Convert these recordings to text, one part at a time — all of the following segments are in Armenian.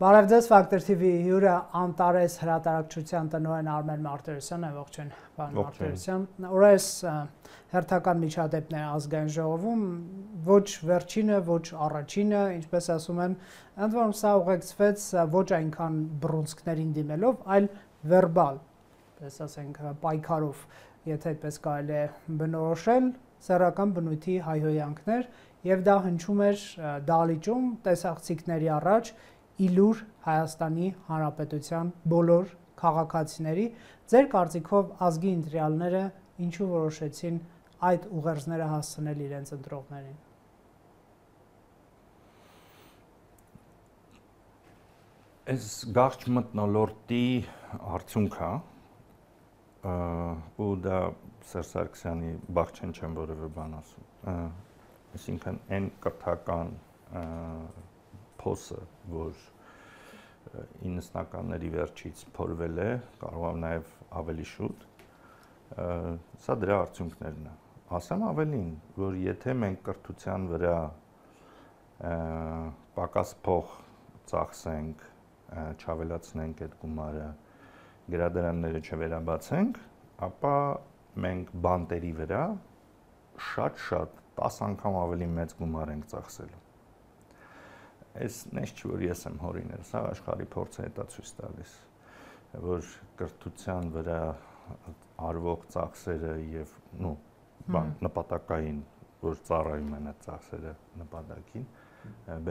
Բարև ձեզ, Factor TV հյուրը Անտարես հրատարակչության տնօրեն Արմեն Մարտիրոսյանն է, ողջույն, պարոն Մարտիրոսյան։ Օրես հերթական միջադեպներ ազգային ժողովում, ոչ վերջինը, ոչ առաջինը, ինչպես ասում են, ընդ որում սա ուղեկցվեց ոչ այնքան բռունցքներին դիմելով, այլ վերբալ, պես ասենք, պայքարով, եթե այդպես կարելի է բնորոշել, սեռական բնույթի հայհոյանքներ, եւ դա հնչում էր դահլիճում տեսախցիկների առաջ իլուր Հայաստանի Հանրապետության բոլոր քաղաքացիների, ձեր կարծիքով ազգի ընտրյալները ինչու որոշեցին այդ ուղերձները հասցնել իրենց ընտրողներին։ Այս գաղջ մթնոլորտի արդյունք է, ու դա Սերժ Սարգսյանի բախչեն չեմ որևէ բան ասում։ Այսինքն այն կրթական փոսը, որ 90-ականների վերջից փորվել է, կարող է նաև ավելի շուտ, սա դրա արդյունքներն է։ Ասեմ ավելին, որ եթե մենք կրթության վրա պակաս փող ծախսենք, չավելացնենք այդ գումարը, գրադարանները չվերաբացենք, ապա մենք բանտերի վրա շատ 10 անգամ ավելի մեծ գումար ենք ծախսելու։ Այս նես չի, որ ես եմ հորինել, սա աշխարհի փորձը հետա ցույց տալիս, որ կրթության վրա արվող ծախսերը եւ նպատակային, որ ծառայում են այդ ծախսերը նպատակին,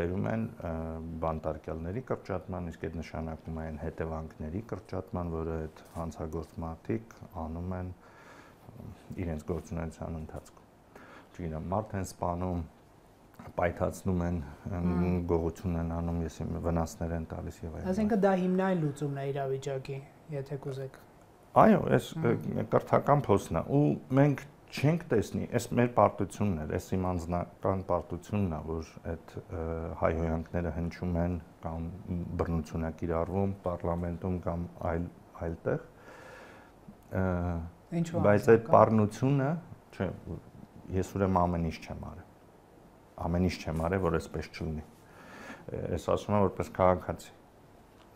բերում են բանտարկյալների կրճատման, իսկ այդ նշանակում է այն հետևանքների կրճատման, որը այդ հանցագործ մարդիկ անում են իրենց գործունեության ընթացքում։ Չգիտեմ, մարդ են սպանում, պայթացնում են, գողություն են անում, վնասներ են տալիս եւ այլն։ Այսինքն դա հիմնային լուծումն է իրավիճակի, եթե կուզեք։ Այո, այս կրթական փոստն է, ու մենք չենք տեսնի, այս մեր պարտությունն է, այս իմ անձնական պարտությունն է, որ այդ հայհոյանքները հնչում են կամ բռնություն է կիրառվում պարլամենտում կամ այլտեղ, բայց այդ պառնությունը, չէ, ես ուրեմն ամեն ինչ չեմ արել, որ այսպես չլինի։ Ես ասում եմ որպես քաղաքացի,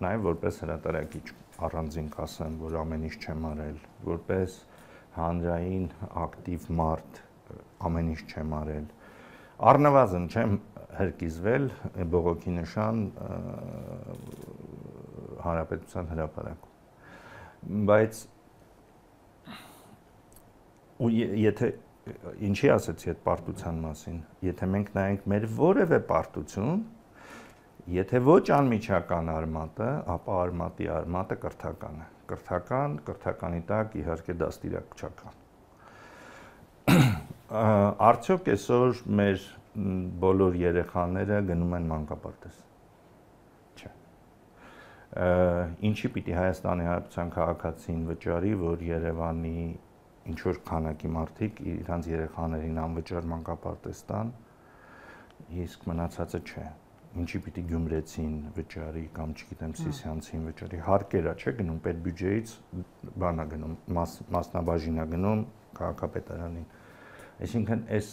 նաև որպես հրատարակիչ առանձին կասեմ, որ ամեն ինչ չեմ արել, որպես հանրային ակտիվ մարդ ամեն ինչ չեմ արել, առնվազն չեմ հրկիզվել բողոքի նշան Հանրապետության հրապարակում, բայց ու եթե ինչի ասեցի այդ պարտության մասին, եթե մենք նայենք մեր որևէ պարտություն, եթե ոչ անմիջական արմատը, ապա արմատը կրթական է։ Կրթականի տակ իհարկե դաստիարակչական։ Արդյոք այսօր մեր բոլոր երեխաները գնում են մանկապարտեզ։ Չէ։ Ինչի պիտի Հայաստանի Հանրապետության քաղաքացին վճարի, որ Երևանի ինչ-որ քանակի մարդիկ իրանց երեխաներին անվճար մանկապարտեզ տան, իսկ մնացածը չէ։ Ինչի պիտի Գյումրեցին վճարի կամ չգիտեմ Սիսիանցին վճարի, հարկերա չէ գնում պետբյուջեից, բանա գնում, մասնաբաժինա գնում քաղաքապետարանին։ Այսինքն այս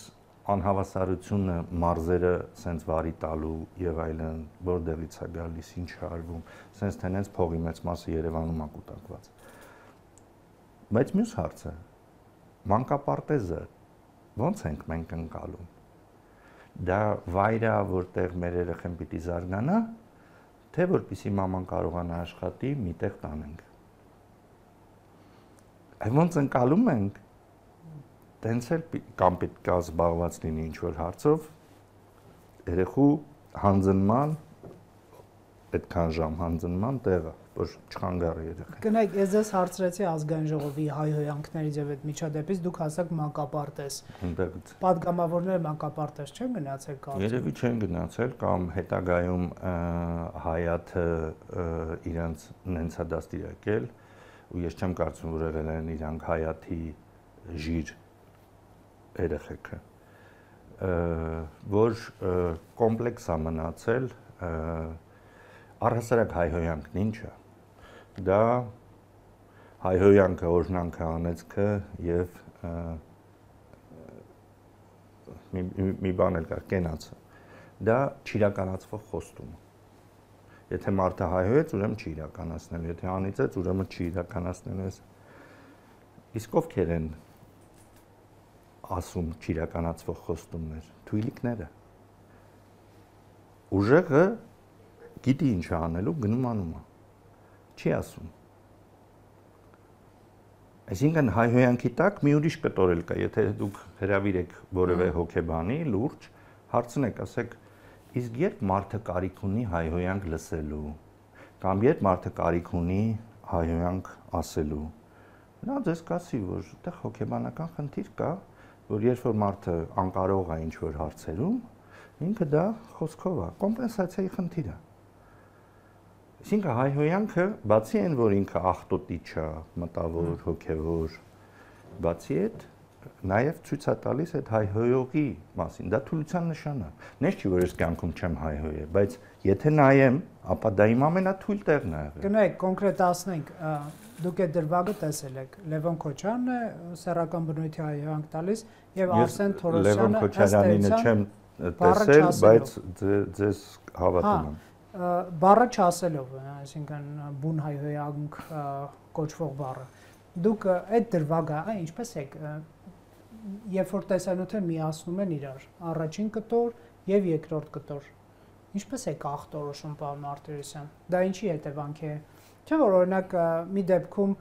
անհավասարությունը մարզերը սենց վարի տալու եւ այլն, որտեղից է գալիս, ինչ է արվում, սենց թե նենց փողի մեծ մասը Երևանում է կուտակված։ Բայց մյուս հարցը մանկապարտեզը ո՞նց ենք մենք ընկալում։ Դա վայր է, որտեղ մեր երեխան պիտի զարգանա, թե որպեսզի մաման կարողանա աշխատի, միտեղ տանենք։ Այ ո՞նց ընկալում ենք, տենց էլ կամ պետք է զբաղված լինի ինչ-որ հարցով, երեխու հանձնման, այդքան ժամ հանձնման տեղը, որ չխանգարի երեխան։ Կնայեք, ես ձեզ հարցրեցի ազգային ժողովի հայհոյանքներից եւ այդ միջադեպից, դուք ասաք մանկապարտեզ։ Պատգամավորները մանկապարտեզ չեն գնացել կարծում։ Երևի չեն գնացել կամ հետագայում Հայաթը իրանց նենց է դաստիարակել, ու ես չեմ կարծում, որ եղել են իրանք Հայաթի ժիր երեխեքը, որ կոմպլեքս է մնացել առհասարակ հայհոյանքն ինչը, դա հայհոյանքը, օրհնանքը, անեծքը եւ մի բան էլ կար, կենացը, դա չիրականացվող խոստումը։ Եթե մարդը հայհոյեց, ուրեմն չի իրականացնելու, եթե անիծեց, ուրեմն չի իրականացնելու։ Իսկ ովքեր են ասում չիրականացվող խոստումներ, թույլիկները։ Ուժեղը գիտի ինչ անելու, գնում անում է։ Չի ասում։ Այսինքն հայհոյանքի տակ մի ուրիշ կտոր կա, եթե դուք հրավիրեք որևէ հոգեբանի, լուրջ, հարցնեք, ասեք, իսկ երբ մարդը կարիք ունի հայհոյանք լսելու, կամ երբ մարդը կարիք ունի հայհոյանք ասելու, նա ձեզ կասի, որ այդտեղ հոգեբանական խնդիր կա, որ երբ որ մարդը անկարող է ինչ-որ հարցերում, ինքը դա խոսքով է, կոմպենսացիայի խնդիր է։ Այսինքն հայհոյանքը, բացի այն, որ ինքը աղտոտիչ է, մտավոր, հոգևոր, բացի այդ, նաև ցույց է տալիս այդ հայհոյողի մասին, դա թուլության նշան է։ Նես չի, որ ես կյանքում չեմ հայհոյել, բայց եթե նայեմ, ապա դա իմ ամենաթույլ տեղն է եղել։ Գնայք կոնկրետացնենք, դուք այդ դրվագը տեսել եք, Լևոն Քոչարյանն է սեռական բնույթի հայհոյանք տալիս եւ Արսեն Թորոսյանը Լևոն Քոչարյանինը չեմ տեսել, բայց ձեզ հավատում եմ։ Բառը չասելով, այսինքն բուն հայհոյանք կոչվող բառը։ Դուք այդ դրվագը, ինչպես եք, երբ որ տեսանյութը միացնում են իրար, առաջին կտոր եւ երկրորդ կտոր, ինչպես եք ախտորոշում, պարոն Մարտիրոսյան։ Դա ինչի հետևանք է։ Չէ՞ որ օրինակ մի դեպքում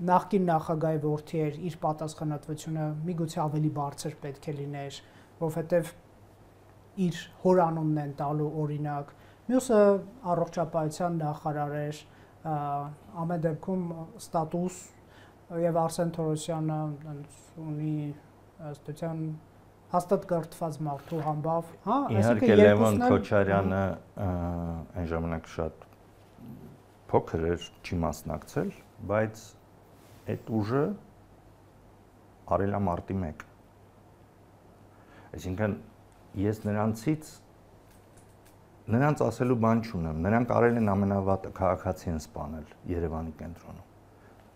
նախկին նախագահի որդի էր, իր պատասխանատվությունը միգուցե ավելի բարձր պետք է լիներ, որովհետեւ իր հորանումն են տալու օրինակ, մյուսը առողջապահության նախարար էր, ամեն դեպքում ստատուս եւ Արսեն Թորոսյանը ունի ըստության հաստատ կրթված մարդու համբավ, հա, այսինքն Լևոն Քոչարյանը այն ժամանակ շատ փոքր էր, չի մասնակցել, բայց այդ ուժը արել է մարտի 1։ Այսինքն ես նրանց ասելու բան չունեմ, նրանք արել են ամենավատը, քաղաքացի են սպանել Երևանի կենտրոնում,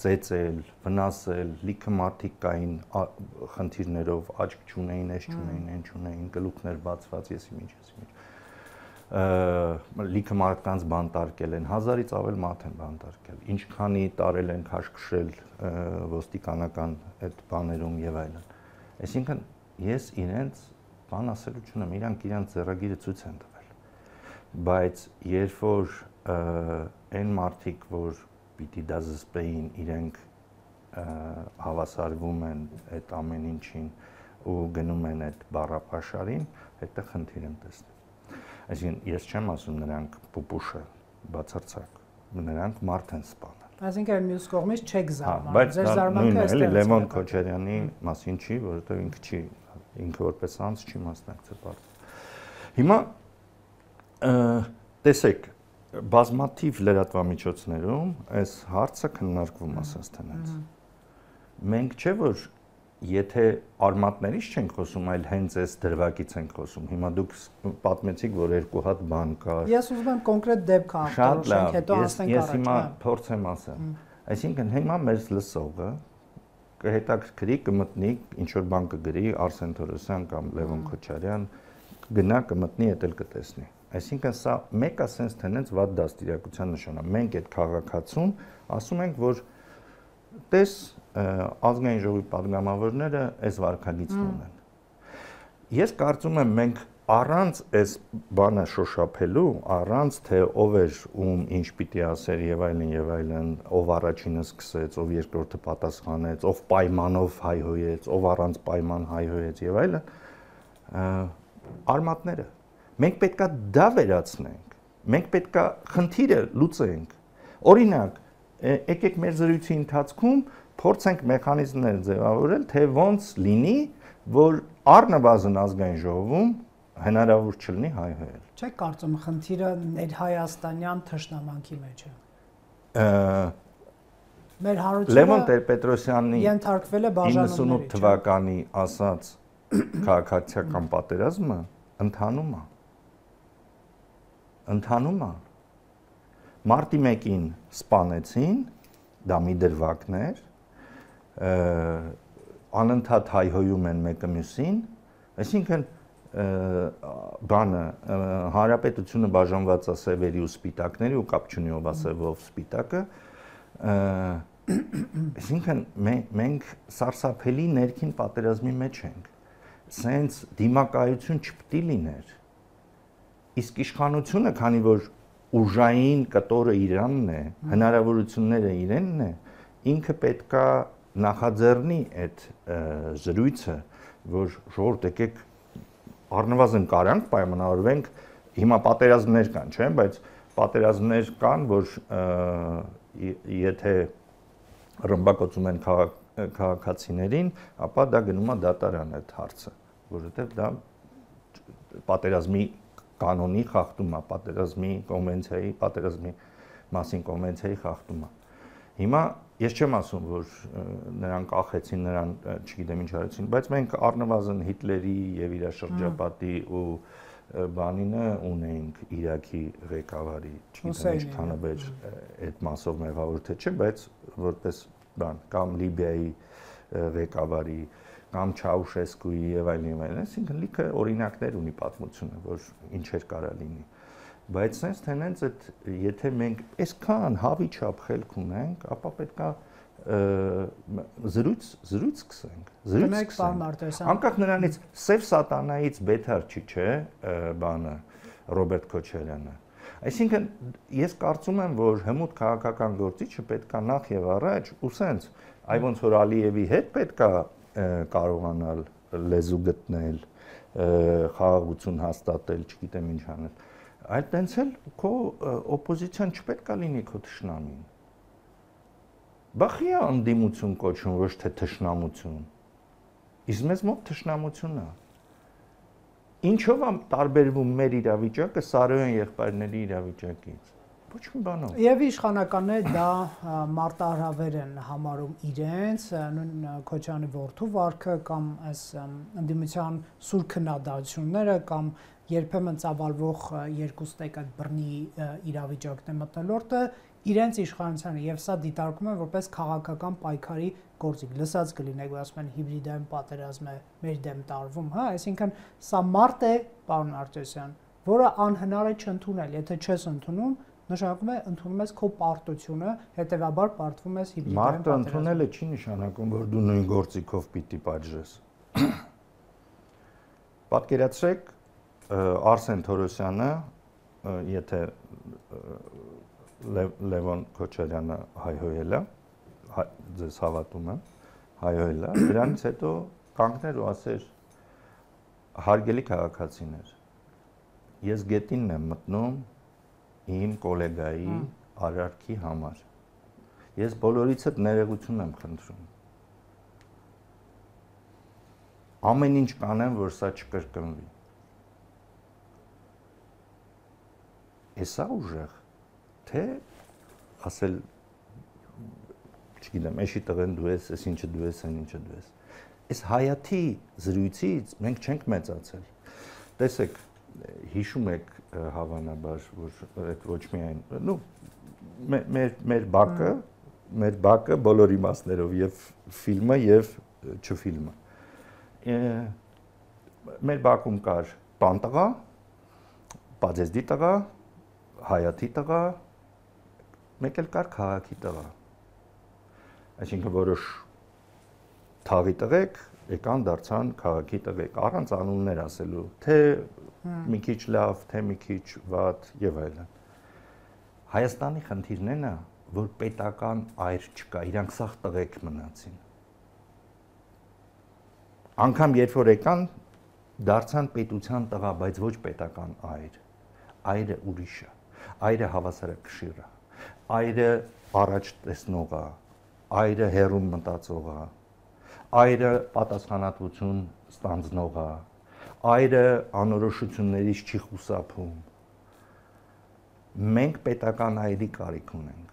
ծեծել, վնասել, լիքը մարդիկ կային խնդիրներով, աչք չունեին, էս չունեին, այն չունեին, գլուխներ բացված, եսի միջ, լիքը մարդկանց բանտարկել են, 1000-ից ավել մարդ են բանտարկել, ինչքանի տարել են քաշքշել ոստիկանական այդ բաներում եւ այլն։ Այսինքն ես իրենց բան ասելու չունեմ, իրանք իրանք ձեռագիրը ցույց են տվել, բայց երբ որ այն մարդիկ, որ պիտի դա զսպեին, իրենք հավասարվում են այդ ամեն ինչին ու գնում են այդ բառապաշարին, այդտեղ խնդիր եմ տեսնում։ Այսինքն ես չեմ ասում նրանք պուպուշ են, բացարձակ, նրանք մարդ են սպանել։ Այսինքն մյուս կողմից չեք զարմանում, ձեր զարմանքը այստեղ է։ Լևոն Քոչարյանի մասին չի, որովհետև ինքը չի, ինքը որպես անձ չի մասնակցել պարտադիր։ Հիմա տեսեք, բազմաթիվ լրատվամիջոցներում այս հարցը քննարկվում ասած տնից։ Մենք չէ որ եթե արմատներից չենք խոսում, այլ հենց այս դրվագից ենք խոսում։ Հիմա դուք պատմեցիք, որ երկու հատ բան կար։ Ես ուզում եմ կոնկրետ դեպք ախտորոշենք, հետո անցնենք առաջ։ Ես հիմա փորձեմ ասել։ Այսինքն հիմա մեր լսողը կհետաքրքրի, կմտնի, ինչ որ բան կգրի Արսեն Թորոսյան կամ Լևոն Քոչարյան, գնա կմտնի, էդ կտեսնի։ Այսինքն սա մեկը sense tendenz վատ դաստիարակության նշան է։ Մենք այդ քաղաքացուն ասում ենք, որ տես ազգային ժողովի падգամավորները այս վարքագիծն ունեն։ Ես կարծում եմ մենք առանց այս բանը շոշափելու, առանց թե ով էր ում ինչ պիտի ասեր եւ այլն, ով առաջինը սկսեց, ով երկրորդը պատասխանեց, ով պայմանով հայհոյեց, ով առանց պայման հայհոյեց եւ այլն, արմատները մենք պետքա դա վերացնենք, մենք պետքա խնդիրը լուծենք։ Օրինակ, եկեք մեր զրույցի ընթացքում փորձենք մեխանիզմներ ձևավորել, թե ոնց լինի, որ առնվազն ազգային ժողովում հնարավոր չլինի հայհոյել։ Չեք կարծում խնդիրը ներհայաստանյան թշնամանքի մեջ է։ Մեր հարությունը Լևոն Տեր-Պետրոսյանի ենթարկվել է բաժանումների 98 թվականի ասած քաղաքացիական պատերազմը ընթանում է։ Մարտի 1-ին սպանեցին, դա մի դրվագներ, անընդհատ հայհոյում են մեկը մյուսին, այսինքն բանը հանրապետությունը բաժանված է սևերի ու սպիտակների ու կապ չունի ով է սևով սպիտակը, այսինքն մենք սարսափելի ներքին պատերազմի մեջ ենք, սենց դիմակայություն չպետք է լիներ, իսկ իշխանությունը, քանի որ ուժային կտորը իրանն է, հնարավորությունները իրենն է, ինքը պետքա նախաձեռնի այդ զրույցը, որ ժողովուրդ եկեք առնվազն կարանք պայմանավորվենք, հիմա պատերազմներ կան, չէ՞, բայց պատերազմներ կան, որ եթե ռմբակոծում են քաղաքացիներին, ապա դա գնում է դատարան այդ հարցը, որովհետև դա պատերազմի կանոնի խախտում է, պատերազմի կոնվենցիայի, պատերազմի մասին կոնվենցիայի խախտում է։ Հիմա ես չեմ ասում, որ նրանք ախեցին, նրան չգիտեմ ինչ արեցին, բայց մենք առնվազն Հիտլերի եւ իր շրջապատի ու բանինը ունեինք Իրաքի ղեկավարի, չգիտեմ ինչքանը վեր այդ մասով մեղավոր թե չէ, բայց որպես բան, կամ Լիբիայի ղեկավարի, կամ Չաուշեսկուի եւ այլն, այսինքն լիքը օրինակներ ունի պատմությունը, որ ինչեր կարա լինի։ Բայց sense tenants այդ եթե մենք այսքան հավի չափ խելք ունենք, ապա պետքա զրույց սկսենք, անկախ նրանից սև սատանայից բեթար չի, չէ, բանը Ռոբերտ Քոչարյանը։ Այսինքն ես կարծում եմ, որ հմուտ քաղաքական գործիչը պետքա նախ եւ առաջ ու sense այ ոնց որ Ալիևի հետ պետքա կարողանալ լեզու գտնել, խաղաղություն հաստատել, չգիտեմ ինչ անել, այլ տենց էլ քո օպոզիցիան չպետք է լինի քո թշնամին։ Բախի է անդիմություն կոչում, ոչ թե թշնամություն։ Իսկ մեզ մոտ թշնամություն է։ Ինչով է տարբերվում մեր իրավիճակը Սարոյան եղբայրների իրավիճակից։ Ոչ մի բանով։ Եվ իշխանականները դա մարտահրավեր են համարում իրենց, նույն Քոչյանի որդու վարքը կամ այս ընդդիմության սուր քննադատությունները կամ երբեմն ծավալվող երկու ստեկ այդ բռնի իրավիճակն է մտնոլորտը իրենց իշխանությանը եւ սա դիտարկում են որպես քաղաքական պայքարի գործիք։ Լսած կլինեք, ասում են հիբրիդային պատերազմ է մեր դեմ տարվում, հա, այսինքն սա մարդ է, պարոն Արտյոսյան, որը անհնար է չընդունել, եթե չես ընդունում, նշանակում է ընդունում ես քո պարտությունը, հետեւաբար պարտվում ես հիբրիդային պատերազմում։ Մարդը ընդունելը չի նշանակում, որ դու նույն գործիքով պիտի պատժես։ Պատկերացրեք Արսեն Թորոսյանը, եթե Լևոն Քոչարյանը հայհոյել է, ձեզ հավատում եմ, հայհոյել է, դրանից հետո կանգներ ու ասեր հարգելի քաղաքացիներ, ես գետինն եմ մտնում իմ գոլեգայի արարքի համար, ես բոլորիցդ ներողություն եմ խնդրում, ամեն ինչ կանեմ, որ սա չկրկնվի, Էսա ուժեղ, թե ասել, չգիտեմ, էշի տղեն դու ես, ես ինչը դու ես, են ինչը դու ես։ Այս հայաթի զրույցից մենք չենք մեծացել։ Տեսեք, հիշում եք հավանաբար, որ այդ ոչ միայն, նու, մեր բակը բոլոր իմաստներով եւ ֆիլմը եւ չֆիլմը։ Մեր բակում կար տանտղա, պաձեզդի տղա, հայաթի տղա, մեկ էլ կար քաղաքի տղա։ Այսինքն որոշ թաղի տղեկ եկան դարձան քաղաքի տղեկ, առանց անուններ ասելու, թե մի քիչ լավ, թե մի քիչ վատ եւ այլն։ Հայաստանի խնդիրն է, որ պետական այր չկա, իրանք սաղ տղեկ մնացին։ Անկամ երբ որ եկան, դարձան պետության տղա, բայց ոչ պետական այր։ Այրը ուրիշ է, այրը հավասարակշիռ է, այրը առաջ տեսնող է, այրը հեռում մտածող է, այրը պատասխանատվություն ստանձնող է, այրը անորոշություններից չի խուսափում։ Մենք պետական այրի կարիք ունենք։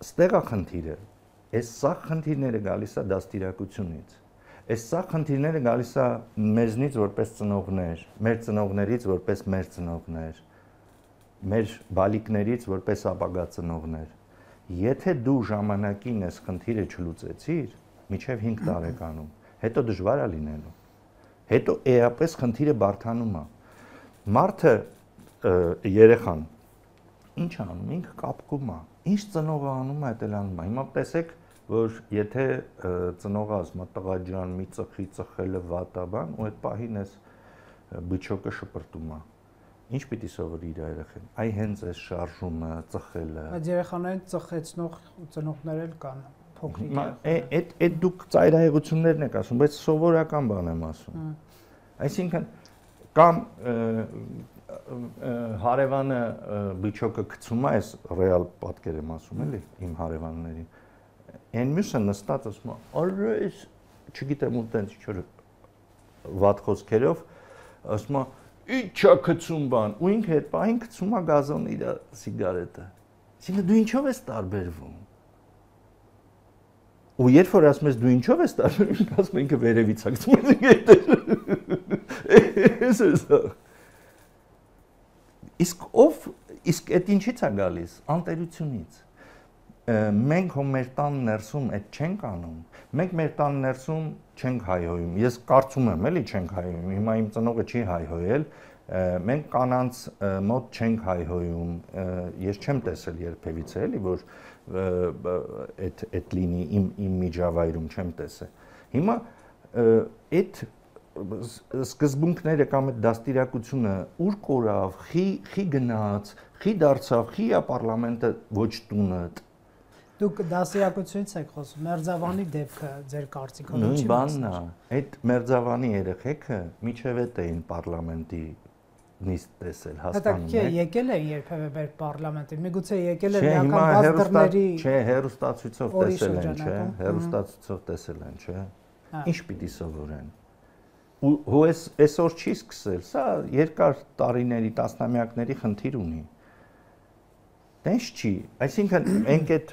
Ստեղ է խնդիրը, այս սա խնդիրները գալիս է դաստիարակությունից։ Այս սա խնդիրները գալիս է մեզնից որպես ծնողներ, մեր ծնողներից որպես մեր ծնողներ, մեր բալիկներից որպես ապագա ծնողներ։ Եթե դու ժամանակին այս խնդիրը չլուծեցիր, մինչև 5 տարեկանում, հետո դժվար է լինելու։ Հետո էապես խնդիրը բարդանում է։ Մարդը երեխան ինչ անում, ինքը կապկում է։ Ինչ ծնողը անում է, դա անում է։ Հիմա տեսեք, որ եթե ծնողը ասում է տղա ջան, մի ծխի, ծխելը վատ է, բան, ու այդ պահին էս բիչոկը շպրտում է։ Ինչ պիտի սովորի իր երեխան։ Այ հենց այս շարժումը, ծխելը։ Այդ երեխաներին ծխեցնող ծնողներ էլ կան, փոքրիկ։ Այդ դուք ծայրահեղություններն եք ասում, բայց սովորական բան եմ ասում։ Այսինքն կամ հարևանը բիչոկը գցում է, այս ռեալ պատկեր եմ ասում, էլի, իմ հարևաններին։ Այն մյուսը նստած ասում է, «Արը, այս, չգիտեմ, ու տենց ինչ-որ վատ խոսքերով, ասում է, ի՞նչ է գցում բան», ու ինքը այդ պահին գցում է գազոնի իր սիգարետը։ Այսինքն դու ինչով ես տարբերվում։ Ու երբ որ ասում ես դու ինչով ես տարբերվում, ասում ինքը վերևից է գցում է։ Իսկ այդ ինչից է գալիս, անտերությունից։ Մենք մեր տան ներսում այդ չենք անում, մենք մեր տան ներսում չենք հայհոյում, ես կարծում եմ էլի չենք հայհոյում, հիմա իմ ծնողը չի հայհոյել, մենք կանանց մոտ չենք հայհոյում, ես չեմ տեսել երբևիցե էլի, որ այդ լինի իմ միջավայրում չեմ տեսել։ Հիմա այդ սկզբունքները կամ այդ դաստիարակությունը ուր կորավ, խի գնաց, խի դարձավ, խի է պարլամենտը ոչ տունը։ Դուք դաստիարակությունից եք խոսում, Մերձավանի դեպքը ձեր կարծիքով ինչի՞ բանն է։ Այդ Մերձավանի երեխեքը միջև էին պարլամենտի նիստ տեսել, հասկանում եք։ Հետո եկել են երբևէ մեր պարլամենտի, միգուցե եկել են միական բաց դռների։ Չէ, հերոստացույցով տեսել են, չէ, հերոստացույցով տեսել են, չէ։ Ինչ պիտի սովորեն։ Ու այսօր չի սկսել, սա երկար տարիների, տասնամյակների խնդիր ունի։ Տենց չի, այսինքն մենք այդ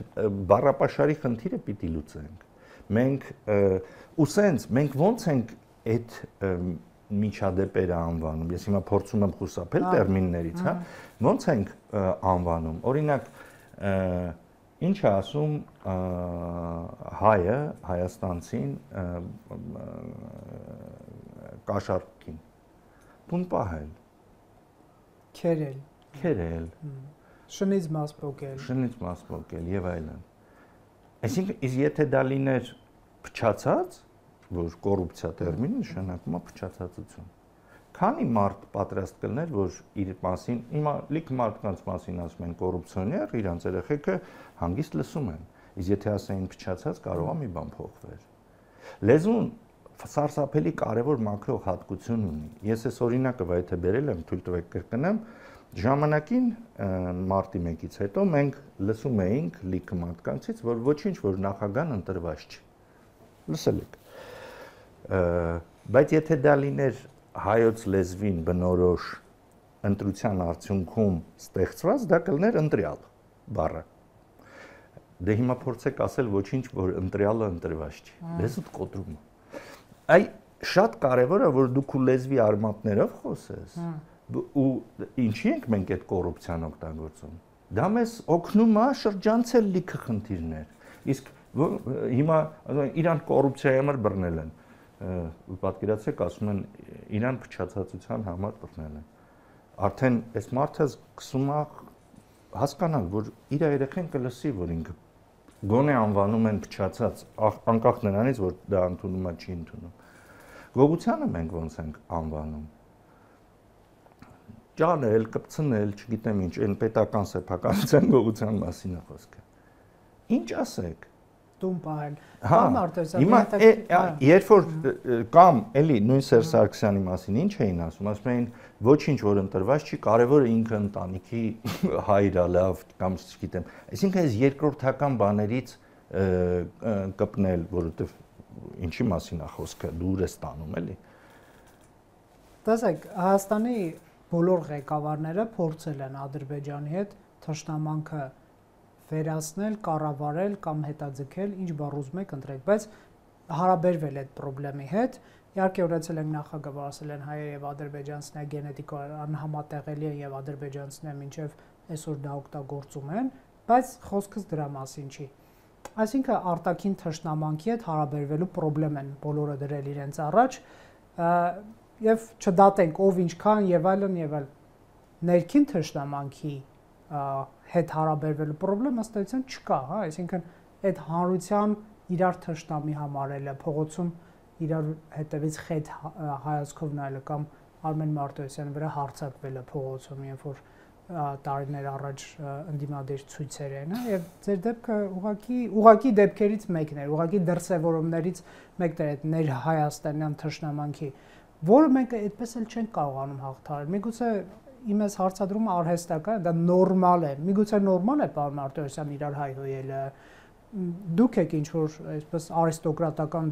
բառապաշարի խնդիրը պիտի լուծենք։ Մենք ու սենց մենք ոնց ենք այդ միջադեպերը անվանում։ Ես հիմա փորձում եմ խուսափել տերմիններից, հա։ Ոնց ենք անվանում։ Օրինակ, ինչ է ասում հայը, հայաստանցին կաշառքին։ Տուն պահել։ Քերել։ Շնից մաս փոկել եւ այլն։ Այսինքն, իսկ եթե դա լիներ փչացած, որ կոռուպցիա տերմինը նշանակում է փչացածություն։ Քանի մարդ պատրաստ կլներ, որ իր մասին, հիմա լիք մարդկանց մասին ասում են կոռուպցիոներ, իրանց երեխեքը հանգիստ լսում են։ Իսկ եթե ասեին փչացած, կարող է մի բան փոխվեր։ Լեզուն սարսափելի կարևոր մակրո հատկություն ունի։ Ես այս օրինակը վայթե բերել եմ, թույլ տվեք կրկնեմ, ժամանակին մարտի 1-ից հետո մենք լսում էինք լիքը մարդկանցից, որ ոչինչ որ նախագահն ընտրված չի։ Լսել եք։ Բայց եթե դա լիներ հայոց լեզվին բնորոշ ընտրության արդյունքում ստեղծված, դա կլներ ընտրյալ բառը։ Դե հիմա փորձեք ասել ոչինչ որ ընտրյալը ընտրված չի։ Լեզուդ կոտրում է։ Այ շատ կարևոր է որ դու քո լեզվի արմատներով խոսես։ Ու ինչի ենք մենք այդ կոռուպցիան օգտագործում։ Դա մեզ օգնում է շրջանցել լիքը խնդիրներ։ Իսկ հիմա իրան կոռուպցիայի համար բռնել են։ Պատկերացրեք, ասում են իրան փչացածության համար բռնել են։ Արդեն այս մարդը սկսում է հասկանալ, որ իր երեխեն կլսի, որ ինքը գոնե անվանում են փչացած, անկախ նրանից, որ դա ընդունում է, չի ընդունում։ Գողությանը մենք ոնց ենք անվանում։ Ջանել, կպցնել, չգիտեմ ինչ, այն պետական սեփականության գողության մասին է խոսքը։ Ինչ ասեք։ Տուն պահել։ Հիմա երբ որ կամ էլի նույն Սերժ Սարգսյանի մասին ինչ էին ասում, ասում էին ոչինչ որ ընտրված չի, կարևորը ինքը ընտանիքի հայրը լավ կամ չգիտեմ։ Այսինքն այս երկրորդական բաներից կպնել, որովհետև ինչի մասին է խոսքը, դուր է ստանում էլի։ Տեսեք, Հայաստանի բոլոր ղեկավարները փորձել են Ադրբեջանի հետ թշնամանքը վերացնել, կառավարել կամ հետաձգել, ինչ բառ ուզում եք ընտրեք, բայց հարաբերվել այդ խնդրի հետ, իհարկե ունեցել ենք նախագահ, որ ասել են հայը եւ ադրբեջանցիները գենետիկորեն անհամատեղելի են եւ ադրբեջանցիները մինչեւ այսօր դա օգտագործում են, բայց խոսքս դրա մասին չի։ Այսինքն արտաքին թշնամանքի հետ հարաբերվելու խնդրեմ են բոլորը դրել իրենց առաջ, եւ չդատենք ով ինչքան եւ այլն եւ այլն ներքին թշնամանքի հետ հարաբերվելու խնդրեմ ըստ էության չկա, հա, այսինքն այդ հանրության իրար թշնամի համարելը, փողոցում իրար հետևից խետ հայացքով նայելը կամ Արմեն Մարտիրոսյանի վրա հարձակվելը փողոցում, երբ որ տարիներ առաջ ընդդիմադիր ցույցեր են, հա, եւ ձեր դեպքը ուղղակի դեպքերից մեկն է, ուղղակի դրսևորումներից մեկն է այդ ներհայաստանյան թշնամանքի, որը մենք այդպես էլ չենք կարողանում հաղթահարել։ Միգուցե իմս հարցադրումը արհեստական, դա նորմալ է։ Միգուցե նորմալ է պարոն Մարտիրոսյան իրար հայհոյելը։ Դուք եք ինչ որ այսպես արիստոկրատական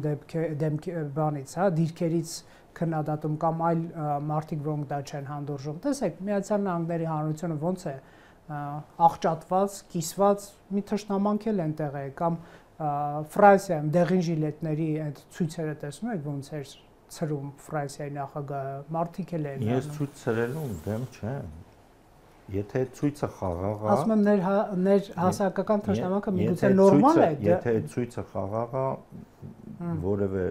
բանից, հա, դիրքերից քննադատում կամ այլ մարդիկ, որոնք դա չեն հանդուրժում։ Տեսեք, Միացյալ Նահանգների հանրությունը ոնց է աղճատված, կիսված, մի թշնամանք էլ այնտեղ է, կամ Ֆրանսիայում դեղին ժիլետների այդ ցույցերը տեսնում եք ոնց էր ցրում Ֆրանսիայի նախագահը, մարդիկ էլ են։ Ես ցույց ցրելուն դեմ չեմ։ Եթե ցույցը խաղաղ է, ասում եմ ներհասարակական թշնամանքը միգուցե նորմալ է։ Եթե ցույցը խաղաղ է, որևէ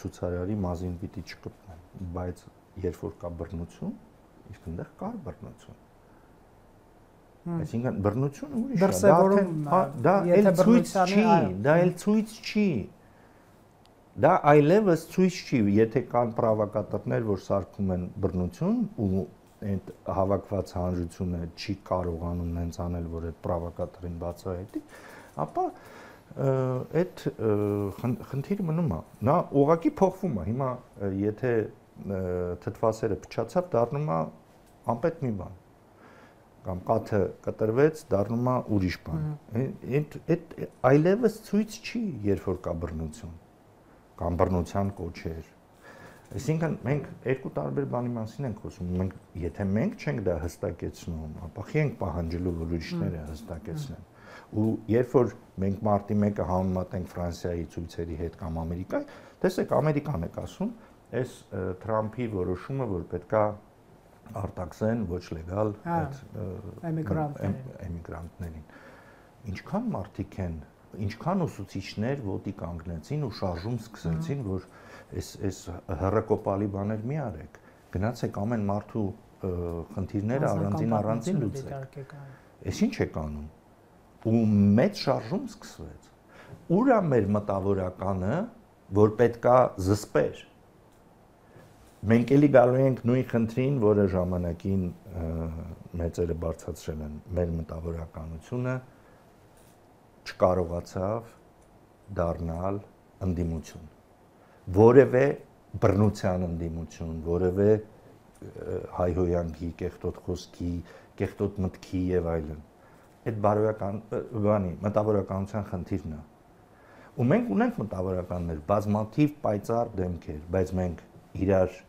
ցուցարարի մազին պիտի չկպնեն, բայց երբ որ կա բռնություն, իսկ այնտեղ կա բռնություն։ Այսինքն բռնությունը ուրիշ է, դա էլ ցույց չի, դա էլ ցույց չի։ Դա այլևս ցույց չի, եթե կան պրովոկատորներ, որ սարքում են բռնություն ու այդ հավաքված հանրությունը չի կարողանում նենց անել, որ այդ պրովոկատորին բացահայտի, ապա այդ խնդիրը մնում է։ Նա ուղղակի փոխվում է։ Հիմա եթե թթվասերը փչացավ, դառնում է անպետք մի բան։ Կամ կաթը կտրվեց, դառնում է ուրիշ բան։ Այդ այլևս ցույց չի, երբ որ կա բռնություն կամ բռնության կոչեր։ Այսինքն մենք երկու տարբեր բանի մասին ենք խոսում։ Մենք եթե մենք չենք դա հստակեցնում, ապա խի ենք պահանջելու, որ ուրիշները հստակեցնեն։ Ու երբ որ մենք մարտի 1-ը համեմատենք Ֆրանսիայի ցույցերի հետ կամ Ամերիկայի, տեսեք, Ամերիկան է ասում, այս Թրամփի որոշումը, որ պետքա արտաքսեն ոչ լեգալ էմիգրանտներին։ Ինչքան մարդիկ են, ինչքան ուսուցիչներ ոտի կանգնեցին ու շարժում սկսեցին, որ այս հռկոպալի բաներ մի արեք, գնացեք ամեն մարդու խնդիրները առանձին լուծեք։ Այս ինչ եք անում։ Ու մեծ շարժում սկսվեց։ Ուր է մեր մտավորականը, որ պետքա զսպեր։ Մենք էլի գալու ենք նույն խնդրին, որը ժամանակին մեծերը բարձրացրել են, մեր մտավորականությունը չկարողացավ դառնալ ընդդիմություն, որևէ բռնության ընդդիմություն, որևէ հայհոյանքի, կեղտոտ խոսքի, կեղտոտ մտքի եւ այլն։ Այդ բարոյական բանի մտավորականության խնդիրն է։ Ու մենք ունենք մտավորականներ, բազմաթիվ պայծառ դեմքեր, բայց մենք իրար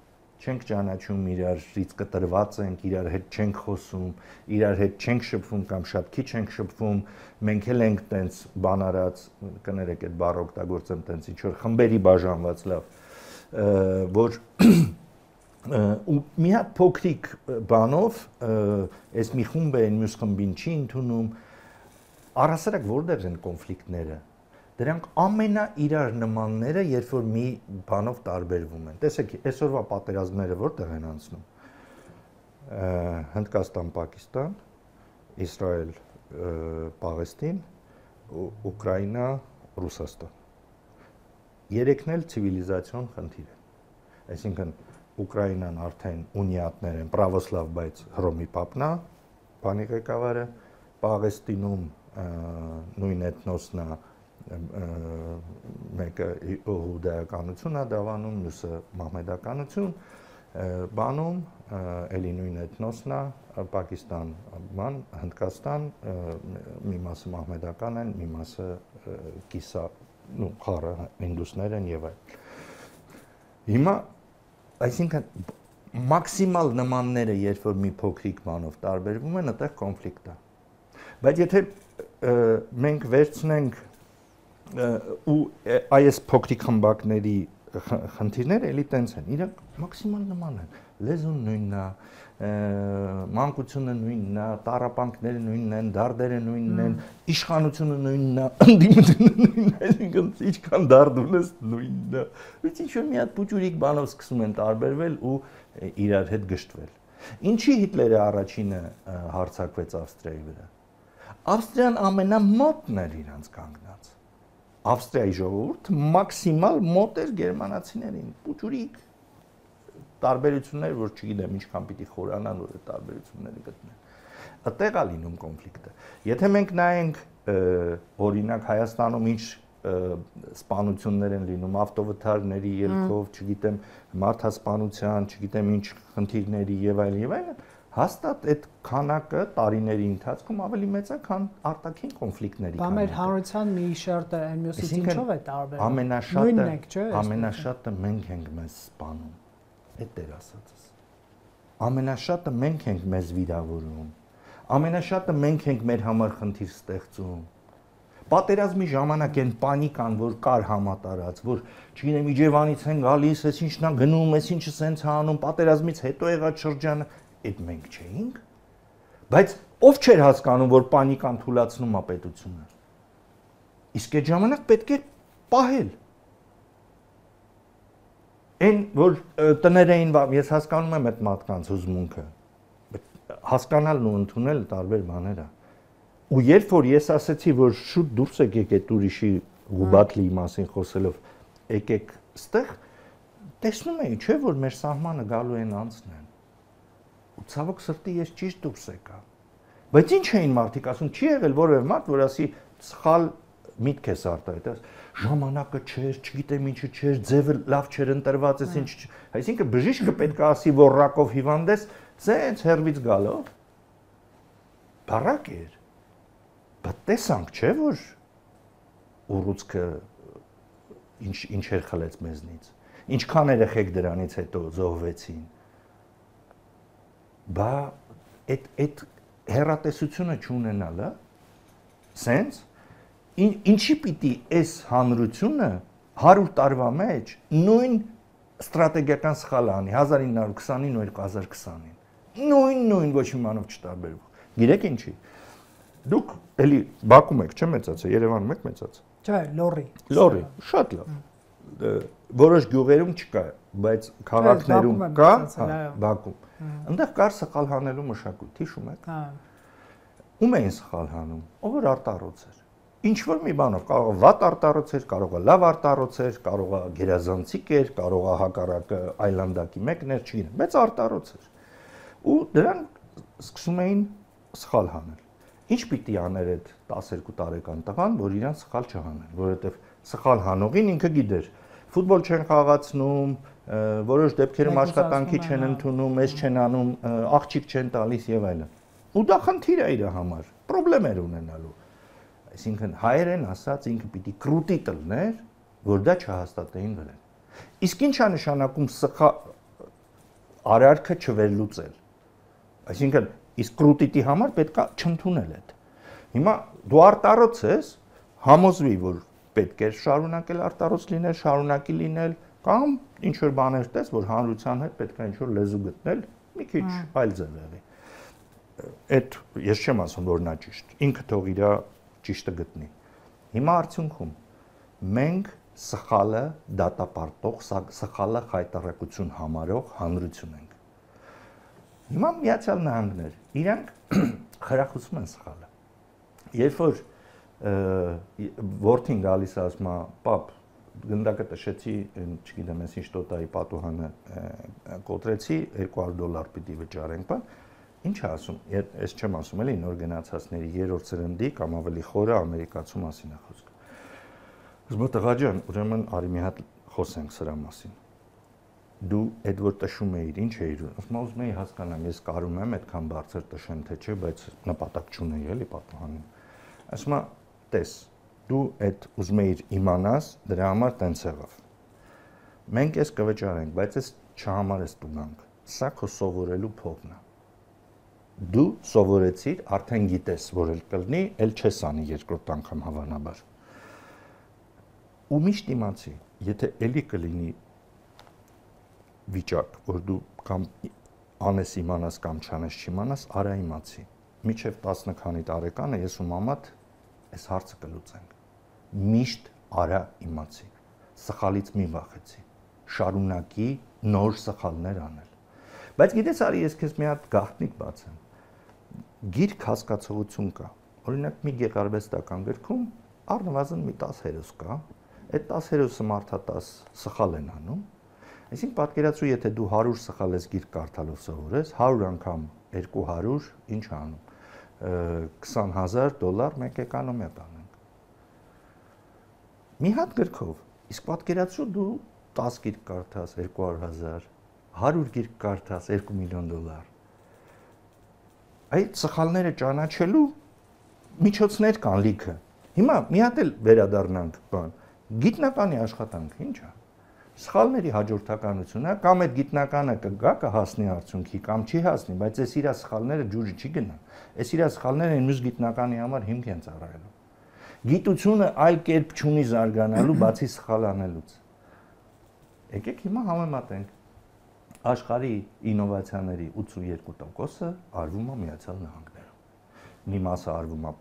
չենք ճանաչում, իրարից կտրված ենք, իրար հետ չենք խոսում, իրար հետ չենք շփվում կամ շատ քիչ ենք շփվում, մենք էլ ենք տենց բանարած, կներեք այդ բառը օգտագործեմ տենց ինչ որ խմբերի բաժանված լավ, որ ու մի հատ փոքրիկ բանով այս մի խումբ է, մյուս խմբին չի ընդունում, առհասարակ որտեղ են կոնֆլիկտները։ Դրանք ամենաիրար նմանները, երբ որ մի բանով տարբերվում են։ Տեսեք, այսօրվա պատերազմները որտեղ են անցնում։ Հնդկաստան-Պակիստան, Իսրայել, Պաղեստին, Ուկրաինա, Ռուսաստան։ Երեքն էլ ցիվիլիզացիոն խնդիր են։ Այսինքն Ուկրաինան արդեն ունիատներ են, պրավոսլավ, բայց Հռոմի պապն է, բանի ղեկավարը, Պաղեստինում նույն էթնոսն է, մեկը հուդայականություն է դավանում, մյուսը մահմեդականություն, բանում էլի նույն էթնոսն է, Պակիստան, բան, Հնդկաստան, մի մասը մահմեդական են, մի մասը կիսա, խառը հինդուսներ են եւ այլ։ Հիմա, այսինքն մաքսիմալ նմանները, երբ որ մի փոքրիկ բանով տարբերվում են, այդտեղ կոնֆլիկտ է։ Բայց եթե մենք վերցնենք ու այս փոքրիկ խմբակների խնդիրները էլի տենց են, իրանք մաքսիմալ նման են, լեզուն նույնն է, մանկությունը նույնն է, տառապանքները նույնն են, դարդերը նույնն են, իշխանությունը նույնն է, ընդդիմությունը նույնն է, այսինքն ինչքան դարդ ունես նույնն է։ Բայց ինչ-որ մի հատ փուճուրիկ բանով սկսում են տարբերվել ու իրար հետ գժտվել։ Ինչի Հիտլերը առաջինը հարձակվեց Ավստրիայի վրա։ Ավստրիան ամենամոտն էր իրանց կանգնած։ Ավստրիայի ժողովուրդը մաքսիմալ մոտ էր գերմանացիներին, փուճուրիկ տարբերություններ, որ չգիտեմ ինչքան պիտի խորանան, որ այդ տարբերությունները գտնեն։ Այդտեղ է լինում կոնֆլիկտը։ Եթե մենք նայենք օրինակ Հայաստանում ինչ սպանություններ են լինում ավտովթարների ելքով, չգիտեմ, մարդասպանության, չգիտեմ ինչ խնդիրների եւ այլն, հաստատ այդ քանակը տարիների ընթացքում ավելի մեծ է, քան արտաքին կոնֆլիկտների քանակը։ Բա մեր հանրության մի շերտը այն մյուսից ինչով է տարբերվում։ Ամենաշատը մենք ենք մեզ սպանում։ Այդ դեր ասածս։ Ամենաշատը մենք ենք մեզ վիրավորում։ Ամենաշատը մենք ենք մեր համար խնդիր ստեղծում։ Պատերազմի ժամանակ են պանիկան, որ կար համատարած, որ չգիտեմ Իջևանից են գալիս, այս ինչն է գնում, այս ինչը սենց է անում, պատերազմից հետո եղած շրջանը, այդ մենք չէինք։ Բայց ով չէր հասկանում, որ պանիկան թուլացնում է պետությունը։ Իսկ այդ ժամանակ պետք է պահել։ Այն որ տներ էին, ես հասկանում եմ այդ մարդկանց հուզմունքը։ Հասկանալն ու ընդունելը տարբեր բաներ է։ Ու երբ որ ես ասացի, որ շուտ դուրս եկեք այդ ուրիշի Ղուբատլիի մասին խոսելով, եկեք ստեղ, տեսնում էի, չէ՞ որ մեր սահմանը գալու են անցնեն։ Ու ցավոք սրտի ես ճիշտ դուրս եկա։ Բայց ինչ էին մարդիկ ասում, չի եղել որևէ մարդ, որ ասի սխալ միտք է արտահայտած, ժամանակը չէր, չգիտեմ ինչը չէր, ձևը լավ չէր ընտրված, այս ինչ, այսինքն բժիշկը պետք է ասի, որ ռակով հիվանդ ես, սենց հերվից գալով։ Բարակ էր։ Բայց տեսանք, չէ՞ որ ուռուցքը ինչեր խլեց մեզնից։ Ինչքան երեխեք դրանից հետո զոհվեցին։ Բա այդ հեռատեսությունը չունենալը, սենց ինչի պիտի այս հանրությունը 100 տարվա մեջ նույն ստրատեգիական սխալը անի 1920-ին ու 2020-ին։ Նույն ոչ իմանով չտարբերվող։ Գիտեք ինչի։ Դուք էլի Բաքվում եք, չէ՞ մեծացել, Երևանում եք մեծացել։ Չէ, Լորի, շատ լավ։ Որոշ գյուղերում չկա, բայց քաղաքներում կա, Բաքում։ Այնտեղ կար սխալ հանելու մշակույթ, հիշում եք։ Հա։ Ում էին սխալ հանում, ով որ արտառոց էր։ Ինչ որ մի բանով, կարող է վատ արտառոց էր, կարող է լավ արտառոց էր, կարող է գերազանցիկ էր, կարող է հակառակը այլանդակի մեկն էր, չգիտեմ, բայց արտառոց էր։ Ու դրան սկսում էին սխալ հանել։ Ինչ պիտի աներ այդ 12 տարեկան տղան, որ իրան սխալ չհաներ, որովհետև սխալ հանողին ինքը գիտեր, ֆուտբոլ չեն խաղացնում, որոշ դեպքերում աշխատանքի չեն ընդունում, այս չեն անում, աղջիկ չեն տալիս եւ այլն։ Ու դա խնդիր է իր համար, խնդրեմ էր ունենալու։ Այսինքն հայերեն ասած ինքը պիտի կրուտի տլներ, որ դա չհաստատեին վրան։ Իսկ ի՞նչ է նշանակում սխալ արարքը չվերլուծել։ Այսինքն իսկ կրուտիտի համար պետք է չընդունել այդ։ Հիմա դու արտառոց ես, համոզվի, որ պետք է շարունակել արտառոց լինել, շարունակի լինել, կամ ինչ որ բաներ տես, որ հանրության հետ պետք է ինչ որ լեզու գտնել, մի քիչ այլ ձև եղի։ Այդ ես չեմ ասում, որ նա ճիշտ, ինքը թող իր ճիշտը գտնի։ Հիմա արդյունքում մենք սխալը դատապարտող, սխալը խայտարակություն համարող հանրություն ենք։ Հիմա Միացյալ Նահանգներ, իրանք խրախուսում են սխալը։ Երբ որ որդին գալիս ասում է, պապ, գնդակը տշեցի, չգիտեմ, ես ինչ տոտայի պատուհանը կոտրեցի, $200 պիտի վճարենք, բան, ինչ է ասում, ես չեմ ասում էլի նոր գնացածների երրորդ սերնդի կամ ավելի խորը ամերիկացու մասին է խոսքը։ Ասում եմ, տղա ջան, ուրեմն արի մի հատ խոսենք սրա մասին։ Դու այդ որ տշում էիր, ինչ էիր, ասում եմ, ուզում էի հասկանամ, ես կարում եմ այդքան բարձր տշեմ, թե չէ, բայց նպատակ չունեի էլի պատուհանում։ Ասում եմ, տես, դու այդ ուզում էիր իմանաս, դրա համար տենց եղավ։ Մենք էս կվճարենք, բայց էս չհամարես տունանք։ Սա քո սովորելու փողն է։ Դու սովորեցիր, արդեն գիտես, որ էլ կլինի, էլ չես անի երկրորդ անգամ հավանաբար։ Ու միշտ իմացի, եթե էլի կլինի վիճակ, որ դու կամ անես իմանաս կամ չանես չիմանաս, արա իմացի։ Մինչև 10 քանի տարեկանը ես ու մամատ այս հարցը կլուծենք։ Միշտ արա իմացի։ Սխալից մի վախեցի։ Շարունակի նոր սխալներ անել։ Բայց գիտես, արի ես քեզ մի հատ գաղտնիք բացեմ։ Գիրք հասկացողություն կա։ Օրինակ մի գեղարվեստական գրքում առնվազն մի 10 հերոս կա։ Այդ 10 հերոսը մարդա 10 սխալ են անում։ Այսինքն պատկերացրու, եթե դու 100 սխալ ես գիրք կարդալով սովորես, 100 անգամ 200, ինչ անում։ $20,000 մենք էկոնոմիա կանենք։ Մի հատ գրքով, իսկ պատկերացրու դու 10 գիրք կարդաս 200,000, 100 գիրք կարդաս $2 միլիոն։ Այդ սխալները ճանաչելու միջոցներ կան լիքը։ Հիմա մի հատ էլ վերադառնանք բան։ Գիտնականի աշխատանք ի՞նչ է։ Սխալների հաջորդականությունը կամ այդ գիտնականը կգա կհասնի արդյունքի կամ չի հասնի, բայց այս իր սխալները ջուրը չի գնա։ Այս իր սխալները այն մյուս գիտնականի համար հիմք են ծառայելու։ Գիտությունը այլ կերպ չունի զարգանալու բացի սխալ անելուց։ Եկեք հիմա համեմատենք։ Աշխարհի ինովացիաների 82%-ը արվում է Միացյալ Նահանգներում։ Մի մասը արվում է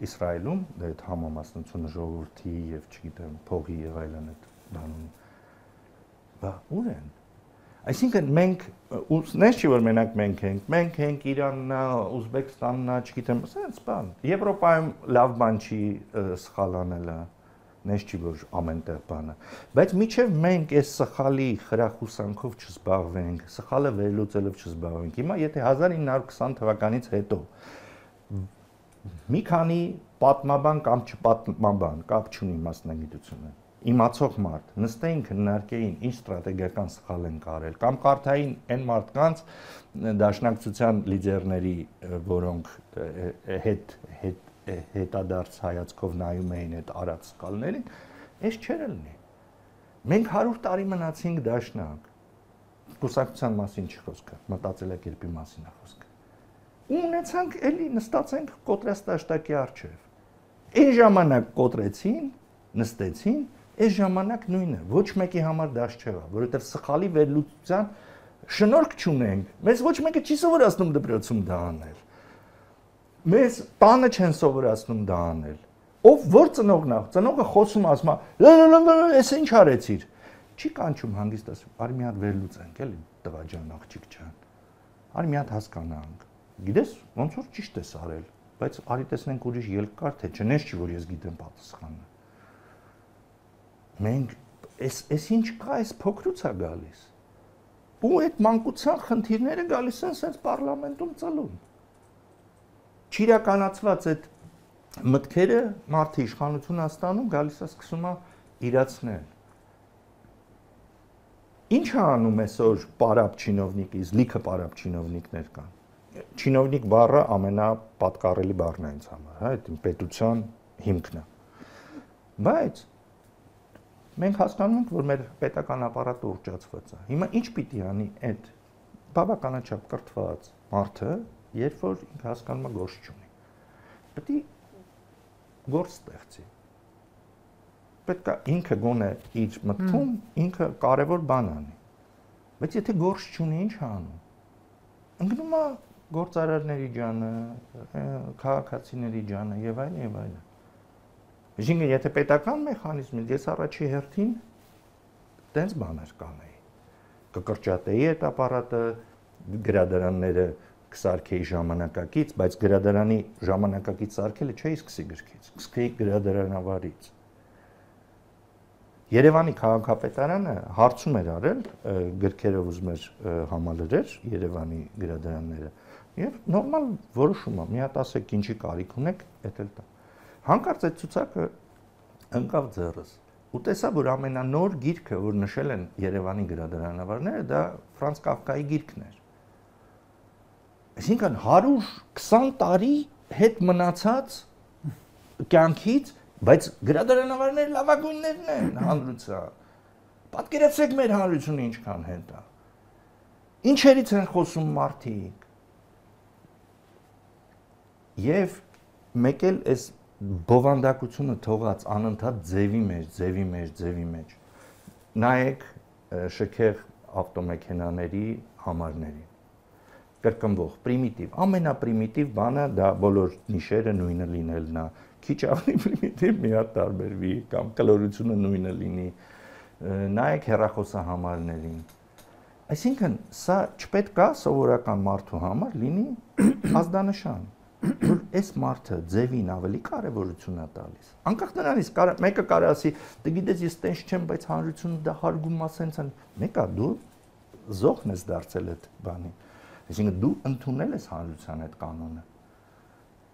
Իսրայելում, այդ համամասնությունը ժողովրդի եւ չգիտեմ փողի եւ այլն այդ բանում։ Բա ուր են։ Այսինքն մենք ուսնես չի որ մենք ենք Իրանն, Ուզբեկստանն, չգիտեմ, ասենց բան։ Եվրոպայում լավ բան չի սխալ անելը, նես չի որ ամենտեղ բանը։ Բայց միչև մենք այս սխալի խրախուսանքով չզբաղվենք, սխալը վերլուծելով չզբաղվենք։ Հիմա եթե 1920 թվականից հետո մի քանի պատմաբան կամ չպատմաբան, կապ չունի մասնագիտությունը, իմացող մարդ նստեին քննարկեին ինչ ստրատեգիական սխալ են կարել կամ կարդային այն մարդկանց դաշնակցության լիդերների, որոնք հետադարձ հայացքով նայում էին այդ արած սխալներին, այս չէր լինի։ Մենք 100 տարի մնացինք դաշնակ։ Կուսակցության մասին չի խոսքը, մտածելակերպի մասին է խոսքը։ Ու ունեցանք էլի նստացենք կոտրաստաշտակի առջև։ Այն ժամանակ կոտրեցին, նստեցին, այս ժամանակ նույնը, ոչ մեկի համար դաշ չեղա, որովհետև սխալի վերլուծության շնորհք չունենք։ Մեզ ոչ մեկը չի սովորացնում դպրոցում դա անել։ Մեզ տանը չեն սովորացնում դա անել։ Ով որ ծնողն է, ծնողը խոսում ասում է, «Էս ինչ արեցիր»։ Չի կանչում հանգիստ ասում, «Արի մի հատ վերլուծենք, էլի տղա ջան, աղջիկ ջան։ Արի մի հատ հասկանանք։ Գիտես, ոնց որ ճիշտ ես արել, բայց արի տեսնենք ուրիշ ելք կար թե չնես չի որ ես գիտեմ պատասխանը։ Մենք այս ինչ կա, այս փոքրուց է գալիս։ Ու այդ մանկության խնդիրները գալիս են սենց պարլամենտում ծլում։ Չիրականացված այդ մտքերը մարդը իշխանություն ստանում, գալիս է սկսում է իրացնել։ Ինչ է անում այսօր պարապ չինովնիկից, լիքը պարապ չինովնիկներ կան։ Չինովնիկ բառը ամենապատկառելի բառն է ինձ համար, հա, այդ պետության հիմքն է։ Բայց մենք հասկանում ենք, որ մեր պետական ապարատը ուռճացված է։ Հիմա ինչ պիտի անի այդ բավականաչափ կրթված մարդը, երբ որ ինքը հասկանում է գործ չունի։ Պետք է գործ ստեղծի։ Պետք է ինքը գոնե իր մտքում ինքը կարևոր բան անի։ Բայց եթե գործ չունի, ինչ անում։ Ընկնում է գործարարների ջանը, քաղաքացիների ջանը եւ այլն եւ այլն։ Այսինքն եթե պետական մեխանիզմից ես առաջի հերթին տենց բաներ կանեի։ Կկրճատեի այդ ապարատը, գրադարանները կսարքեի ժամանակակից, բայց գրադարանի ժամանակակից սարքելը չէի սկսի գրքից, սկսեի գրադարանավարից։ Երևանի քաղաքապետարանը հարցում էր արել, գրքերով ուզում էր համալրել Երևանի գրադարանները եւ նորմալ որոշում է, մի հատ ասեք ինչի կարիք ունեք, դա էլ տա։ Հանկարծ այդ ցուցակը ընկավ ձեռս ու տեսա, որ ամենանոր գիրքը, որ նշել են Երևանի գրադարանավարները, դա Ֆրանց Կաֆկայի գիրքն էր։ Այսինքն 120 տարի հետ մնացած կյանքից, բայց գրադարանավարները լավագույններն են հանրության։ Պատկերացրեք մեր հանրությունը ինչքան հետ է։ Ինչերից են խոսում մարդիկ։ Եվ մեկ էլ այս բովանդակությունը թողած անընդհատ ձևի մեջ։ նայեք շքեղ ավտոմեքենաների համարներին։ Կրկնվող, պրիմիտիվ, ամենապրիմիտիվ բանը դա բոլոր նիշերը նույնը լինելն է, քիչ ավելի պրիմիտիվ մի հատ տարբերվի կամ կլորությունը նույնը լինի։ Նայեք հեռախոսահամարներին։ Այսինքն, սա չպետք է սովորական մարդու համար լինի ազդանշան, որ այս մարդը ձևին ավելի կարևորություն է տալիս։ Անկախ նրանից, մեկը կարող ասի, դե գիտես, ես տենց չեմ, բայց հանրությունը դա հարգում է, սենց են։ Մեկը դու զոհն ես դարձել այդ բանին։ Այսինքն դու ընդունել ես հանրության այդ կանոնը։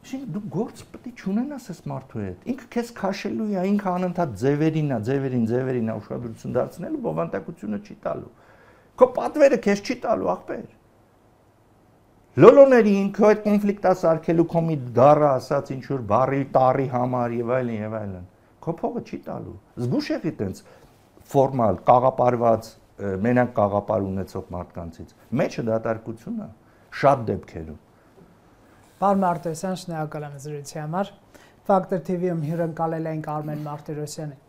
Այսինքն դու գործ պետք է չունենաս այս մարդու հետ։ Ինքը քեզ քաշելու է, ինքը անընդհատ ձևերին է ուշադրություն դարձնելու, բովանդակությունը չի տալու։ Քո պատվերը քեզ չի տալու, ախպեր։ Լոլոներին քո այդ կոնֆլիկտը սարքելու քո մի դառը ասած ինչ որ բարի տարի համար եւ այլն։ Քո փողը չի տալու։ Զգուշ եղի տենց ֆորմալ, կաղապարված մենակ կաղապար ունեցող մարդկանցից։ Մեջը դատարկությունն է շատ դեպքերում։ Պարոն Մարտիրոսյան, շնորհակալ եմ զրույցի համար։ Factor TV-ում հյուրընկալել ենք Արմեն Մարտիրոսյանին։